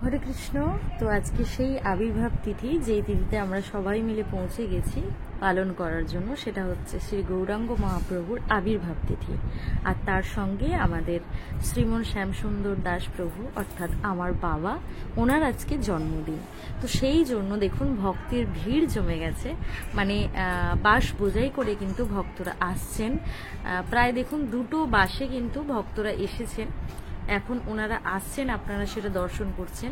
হরে কৃষ্ণ। তো আজকে সেই আবির্ভাব তিথি, যেই তিথিতে আমরা সবাই মিলে পৌঁছে গেছি পালন করার জন্য, সেটা হচ্ছে শ্রী গৌরাঙ্গ মহাপ্রভুর আবির্ভাব তিথি। আর তার সঙ্গে আমাদের শ্রীমন শ্যামসুন্দর দাস প্রভু অর্থাৎ আমার বাবা, ওনার আজকে জন্মদিন। তো সেই জন্য দেখুন ভক্তের ভিড় জমে গেছে, মানে বাস বোঝাই করে কিন্তু ভক্তরা আসছেন। প্রায় দেখুন 2টো বাসে কিন্তু ভক্তরা এসেছেন। এখন ওনারা আসছেন, আপনারা সেটা দর্শন করছেন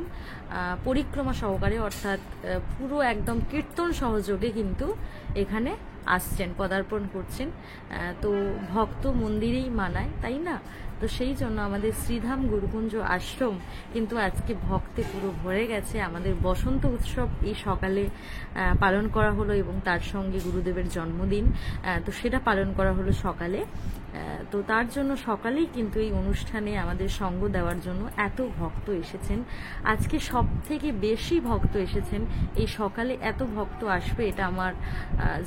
পরিক্রমা সহকারে, অর্থাৎ পুরো একদম কীর্তন সহযোগে কিন্তু এখানে আসছেন, পদার্পণ করছেন। তো ভক্ত মন্দিরেই মানায়, তাই না? তো সেই জন্য আমাদের শ্রীধাম গুরুকুঞ্জ আশ্রম কিন্তু আজকে ভক্তে পুরো ভরে গেছে। আমাদের বসন্ত উৎসব এই সকালে পালন করা হলো এবং তার সঙ্গে গুরুদেবের জন্মদিন, তো সেটা পালন করা হলো সকালে। তো তার জন্য সকালেই কিন্তু এই অনুষ্ঠানে আমাদের সঙ্গ দেওয়ার জন্য এত ভক্ত এসেছেন। আজকে সব থেকে বেশি ভক্ত এসেছেন। এই সকালে এত ভক্ত আসবে এটা আমার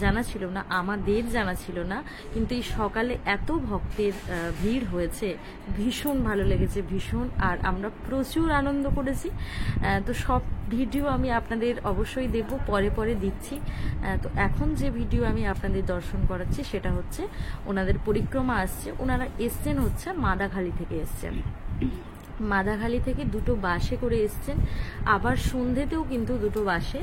জানা ছিল না, আমাদের জানা ছিল না, কিন্তু এই সকালে এত ভক্তের ভিড় হয়েছে, ভীষণ ভালো লেগেছে, ভীষণ। আর আমরা প্রচুর আনন্দ করেছি। তো সব ভিডিও আমি আপনাদের অবশ্যই দেব, পরে পরে দিচ্ছি। তো এখন যে ভিডিও আমি আপনাদের দর্শন করাচ্ছি সেটা হচ্ছে ওনাদের পরিক্রমা আসছে। ওনারা এসছেন হচ্ছে মাদাখালি থেকে এসছেন, মাদাখালি থেকে 2টো বাসে করে এসছেন। আবার সন্ধ্যেতেও কিন্তু 2টো বাসে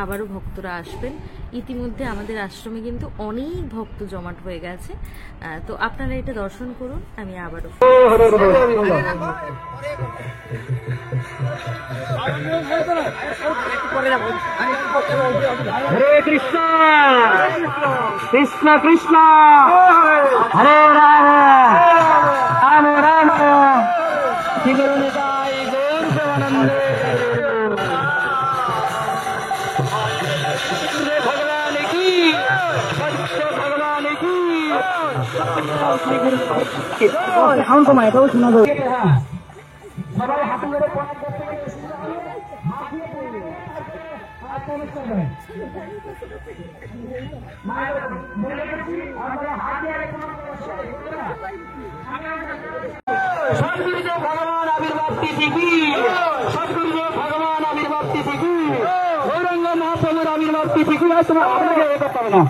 আবারও ভক্তরা আসবেন। ইতিমধ্যে আমাদের আশ্রমে কিন্তু অনেক ভক্ত জমাট হয়ে গেছে। তো আপনারা এটা দর্শন করুন, আমি আবারও হরে কৃষ্ণ কৃষ্ণ কৃষ্ণ হরে রাম রাম রাম শ্রী গুরু নিতাই গৌর প্রেমানন্দে ভগবান কি ভগবান কি এখন কমায় তো শোনা যাবে। সবাই হাতে ধরে প্রণাম করতে সদ্গুরুদেব ভগবান আবির্ভাব তিথি কি, সদ্গুরুদেব ভগবান আবির্ভাব তিথি কি, গৌরাঙ্গ মহাপ্রভুর আবির্ভাব তিথি কি। তোমার আপনাকে এ করতে হবে না,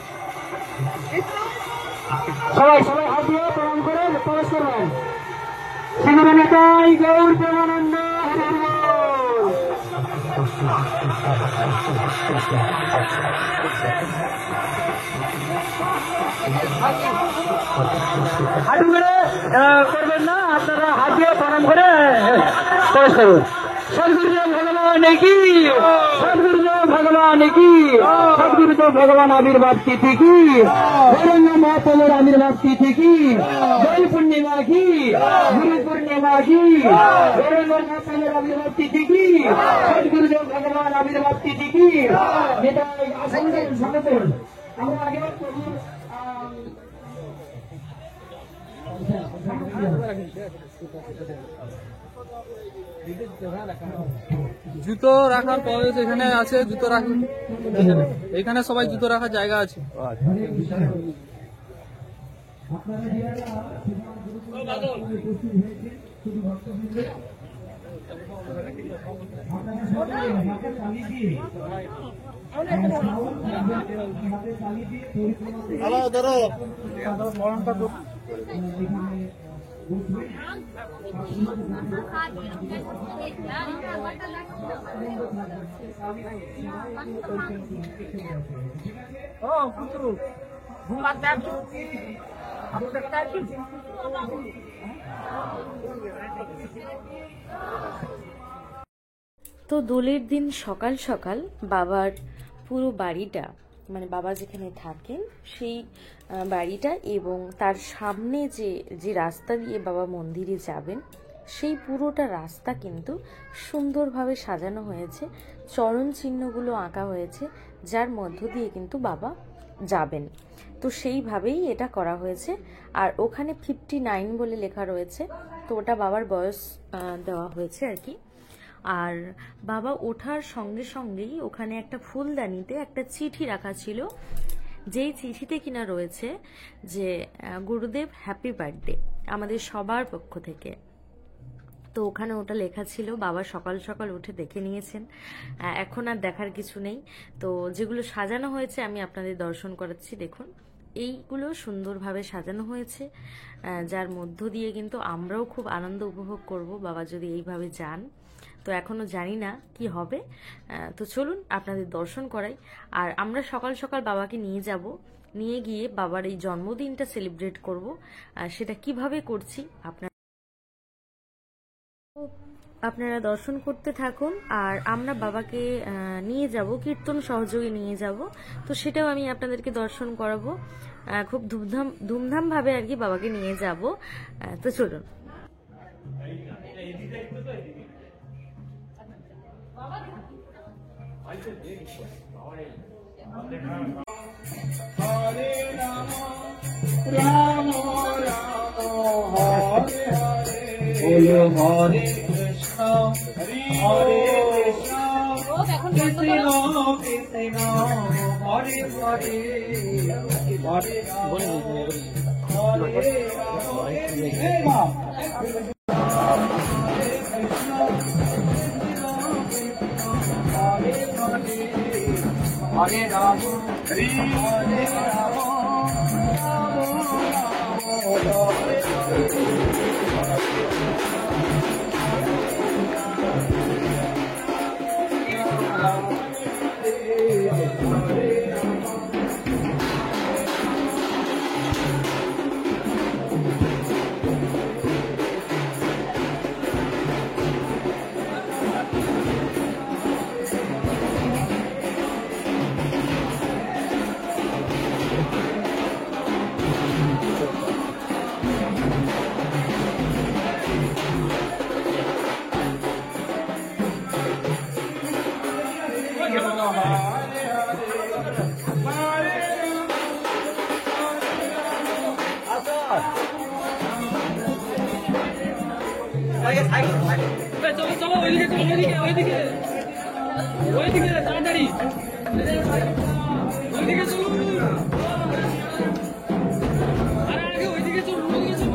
সবাই সবাই হাত দিয়ে প্রণাম করে প্রবেশ করবেন। শ্রী গুরু নিতাই গৌর প্রেমানন্দ হাঁটু করে করবেন না, আপনারা হাত দিয়ে প্রণাম করে প্রবেশ করুন। সদ্গুরুদেব ভগবান কি, সদ্গুরুদেব ভগবান কি, সদ্গুরুদেব ভগবান আবির্ভাব তিথি কি, গৌরাঙ্গ মহাপ্রভুর আবির্ভাব তিথি কি, দোল পূর্ণিমা কি, গুরু পূর্ণিমা কি, গৌরাঙ্গ মহাপ্রভুর আবির্ভাব তিথি কি, সদ্গুরুদেব ভগবান আবির্ভাব তিথি কি। আমরা আগে জুতো রাখার পরে এখানে আছে, জুতো রাখুন, এখানে সবাই জুতো রাখার জায়গা আছে। তো দোলের দিন সকাল সকাল বাবার পুরো বাড়িটা, মানে বাবা যেখানে থাকেন সেই বাড়িটা এবং তার সামনে যে রাস্তা দিয়ে বাবা মন্দিরে যাবেন, সেই পুরোটা রাস্তা কিন্তু সুন্দরভাবে সাজানো হয়েছে, চরণ চিহ্নগুলো আঁকা হয়েছে, যার মধ্য দিয়ে কিন্তু বাবা যাবেন। তো সেইভাবেই এটা করা হয়েছে। আর ওখানে 59 বলে লেখা রয়েছে, তো ওটা বাবার বয়স দেওয়া হয়েছে আর কি। আর বাবা ওঠার সঙ্গে সঙ্গেই ওখানে একটা ফুলদানিতে একটা চিঠি রাখা ছিল, যেই চিঠিতে কিনা রয়েছে যে গুরুদেব হ্যাপি বার্থডে আমাদের সবার পক্ষ থেকে। তো তো ওখানে ওটা লেখা ছিল, বাবা সকাল সকাল উঠে দেখে নিয়েছেন। এখন আর দেখার কিছু নেই। তো যেগুলো সাজানো হয়েছে আমি আপনাদের দর্শন করাচ্ছি। দেখুন, এইগুলো সুন্দরভাবে সাজানো হয়েছে, যার মধ্য দিয়ে কিন্তু আমরাও খুব আনন্দ উপভোগ করব বাবা যদি এইভাবে যান। তো এখনো জানি না কি হবে। তো চলুন আপনাদের দর্শন করাই। আর আমরা সকাল সকাল বাবাকে নিয়ে যাব, নিয়ে গিয়ে বাবার এই জন্মদিনটা সেলিব্রেট করব। সেটা কিভাবে করছি আপনারা দর্শন করতে থাকুন। আর আমরা বাবাকে নিয়ে যাব, কীর্তন সহযোগে নিয়ে যাব। তো সেটাও আমি আপনাদেরকে দর্শন করাবো। খুব ধুমধাম ভাবে আর কি বাবাকে নিয়ে যাব। তো চলুন। হরে রাম রাম রাম হরে হরে হরে কৃষ্ণ হরে Krishna Krishna Krishna Hare Hare Hare Hare Ram Hare Ram, Hare Ram, চলো ওইদিকে তাড়াতাড়ি ওইদিকে চলো। আরে আগে ওইদিকে চলো, ওইদিকে চলো।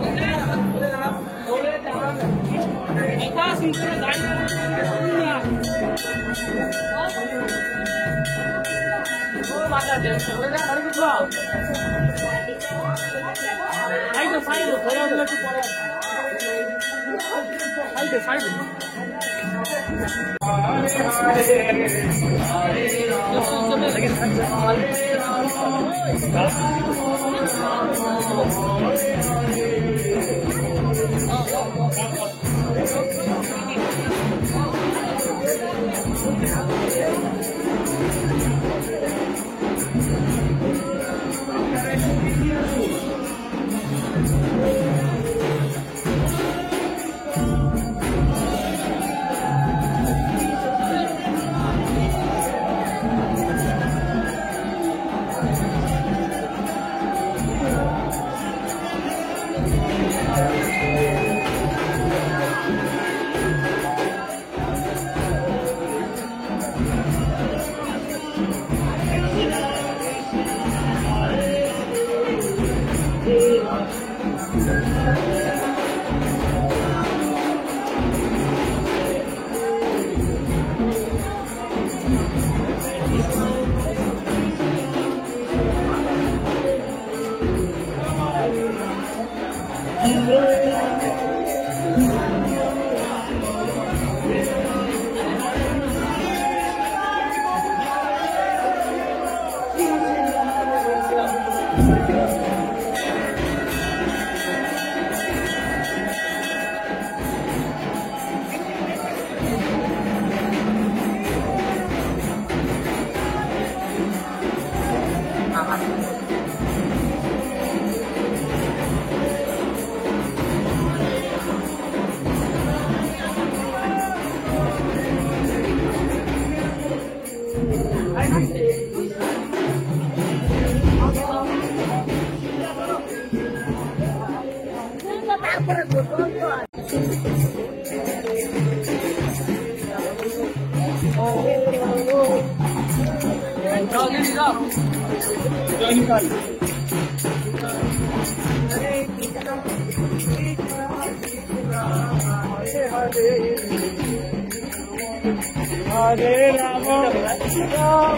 Hare হরে রাম রাম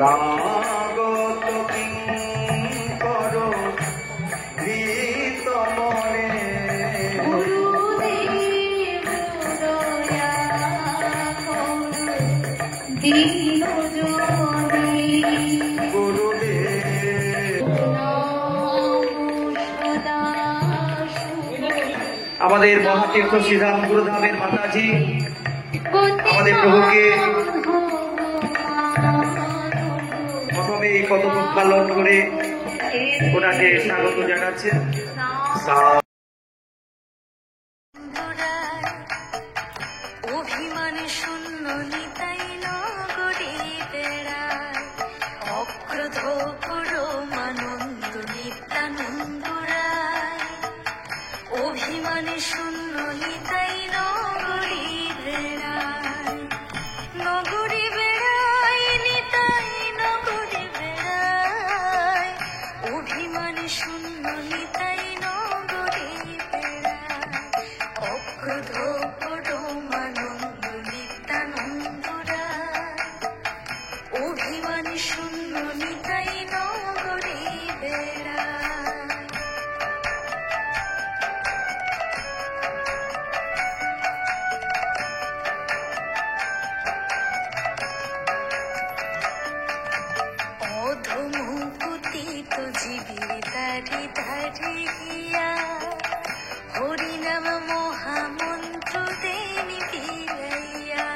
রাম আমাদের মহাতীর্থ শ্রীধাম গুরুধামের মাতাজি আমাদের প্রভুকে প্রথমে এই পদক পালন করে ওনাকে স্বাগত জানাচ্ছেন। অভিমানে শূন্য নিতাই নগরী বেড়ায় অক্রোধ পরমানন্দ নিত্যানন্দ রায় অভিমানে শূন্য নিতাই নগরী বেড়ায় নগরী বেড়ায় নিতাই নগরী বেড়ায় অভিমানে শূন্য নিতাই নগরী বেড়ায় অক্রোধ পরমানন্দ নিত্যানন্দ রায় অভিমানে শূন্য নিতাই নগরী বেড়ায় অধমুপতিত জীবের দারি দারি গিয়া হরিনাম মহামন্ত্র দেনি বিলাইয়া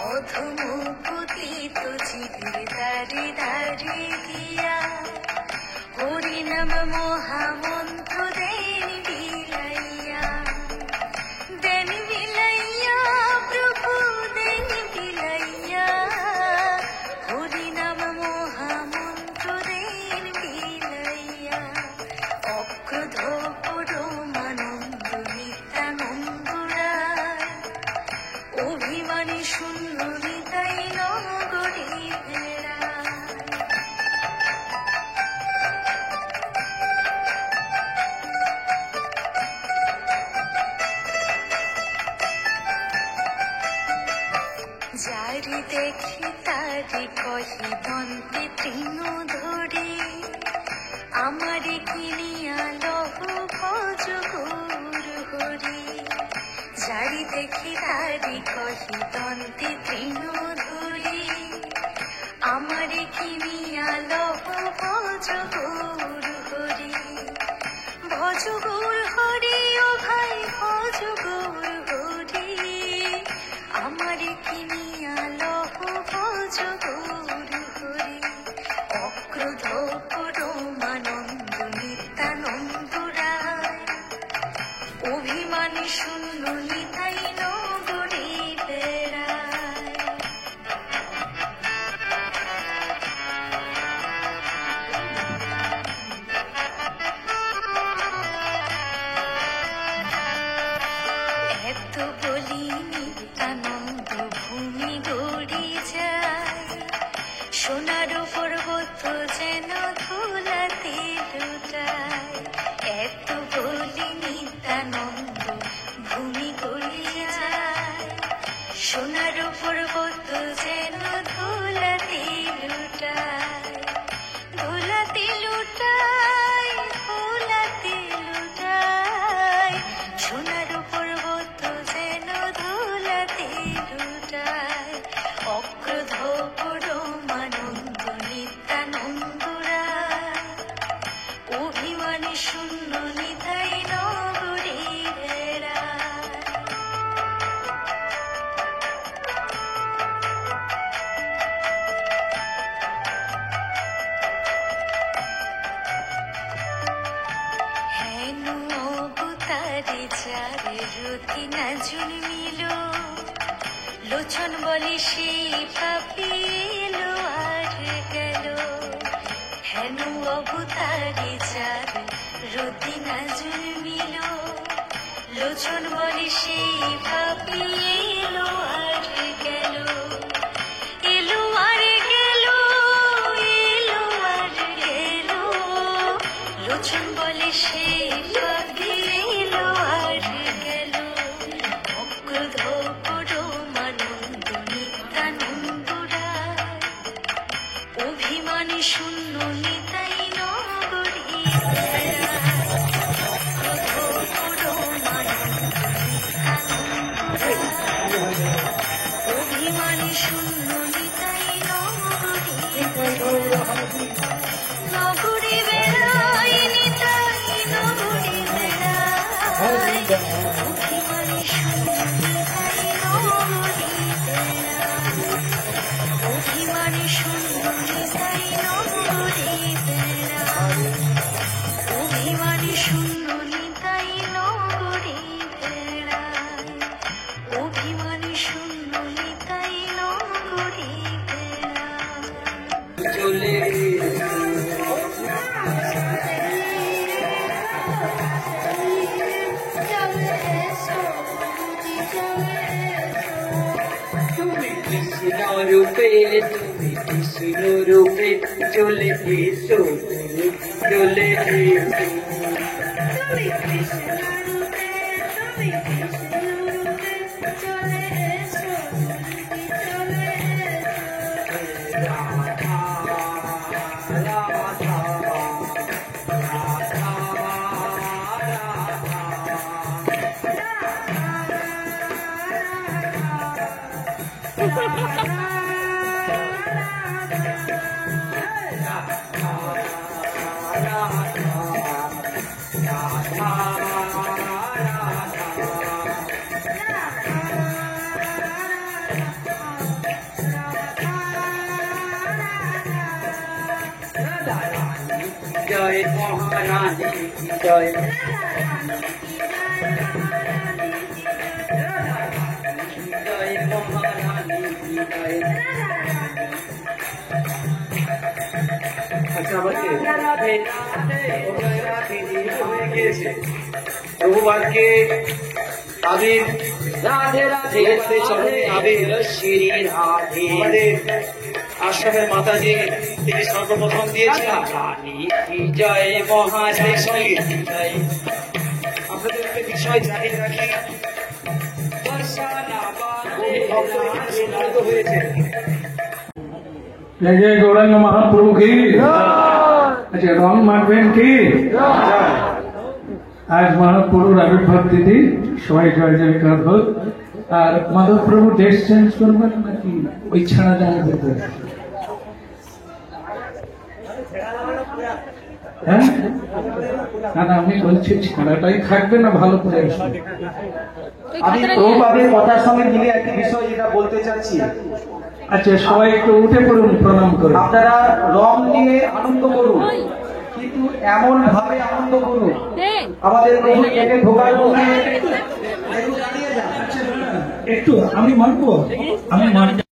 অধমুপতিত জীবের দারি দারি গিয়া হরিনাম মহামন্ত্র দেনি বিলাইয়া দেনি বিলাইয়া প্রভু দেনি বিলাইয়া হরিনাম মহামন্ত্র দেনি বিলাইয়া অক্রোধ পরমানন্দ নিত্যানন্দ রায় অভিমানী শূন্য নিতাই নগরী বেড়ায় যারি দেখি তারি কহি দন্তে তৃণ ধরি আমারে কিনিয়া লহু ভজ গৌর হরি যারি দেখি তারি কহি দন্তে তৃণ ধরি আমারে কিনিয়া লহু ভজ গৌর হরি ভজ গৌর হরি ও ভাই ভজ গৌর হরি আমারে কিনিয়া লহু ভজ গৌর হরি অক্রোধ যেন ধুলাতে লুটায়, এত বলি নিত্যানন্দ ভূমি গড়িয়ে যায়। সোনার পর্বত যেন ধুলাতে লুটায়, ধুলাতে লুটায়, ধুলাতে লুটায়। সোনার পর্বত যেন ধুলাতে লুটায়, অক্রোধ পরমানন্দ নিত্যানন্দ রায়। অভিমানে শূন্য নিতাই নগরী বেড়ায়। হেন অবতারে যারে রতি না জন্মিল, লোচন বলে সেই পাপি এলো আর গেল। হেন অবতারে যারে রতি না জন্মিল, লোচন বলে সেই পাপি এলো আর গেল। এলো আর গেল, এলো আর গেল। লোচন বলে সেই পাপি এলো আর গেল। অক্রোধ পরমানন্দ নিত্যানন্দ রায়, অভিমানে শূন্য নিতাই নগরী বেড়ায়। অক্রোধ পরমানন্দ নিত্যানন্দ রায়, অভিমানে শূন্য নিতাই নগরী বেড়ায়। নগরী বেড়ায় নিতাই নগরী বেড়ায়, অভিমানে শূন্য নিতাই নগরী বেড়ায়। অভিমানে শূন্য নিতাই নগরী বেড়ায়, অভিমানে শূন্য নিতাই নগরী বেড়ায়। অভিমানে শূন্য নিতাই নগরী বেড়ায়। চলে তুমি কৃষ্ণ রূপে, তুমি কৃষ্ণ রূপে চলে এসো, চলে এসো। তুমি কৃষ্ণ রূপে, তুমি কৃষ্ণ রূপে চলে এসো, চলে এসো। রাধা রাধা রাধা জয় মহারানী জয়, জয় মহারানী জয়। আচ্ছা আমাকে হয়ে গিয়েছে প্রভু আজকে তাদের রাধে রাধে রাধে চরণে আবির শ্রী রাধে আমাদের আশ্রমের মাতাজি তিনি সর্বপ্রথম দিয়েছেন রানী জয় মহারানী সঙ্গে জয়। আপনাদের একটা বিষয় জানিয়ে রাখি, ভক্ত হয়েছে जय जय गौरंग महाप्रभु की। अच्छा रंग मानবেন কি? আজ মহাপ্রভুর আবির্ভাব তিথি, সবাই জয় জয়কার হোক। আর মাধবপ্রভু ড্রেস চেঞ্জ করবেন নাকি ওই ছাড়া জামা পরবে? হ্যাঁ না না, আমি বলছি ছাড়াটাই থাকবে না ভালো করে আসবে? আমি প্রভুপাদের কথার সঙ্গে মিলে একটি বিষয় যেটা বলতে চাচ্ছি, আচ্ছা সবাই একটু উঠে পড়ুন, প্রণাম করুন। আপনারা রং নিয়ে আনন্দ করুন, কিন্তু এমন ভাবে আনন্দ করুন আমাদের প্রভু একে ঢোকার মধ্যে একটু আমি মানবো, আমি মানবো।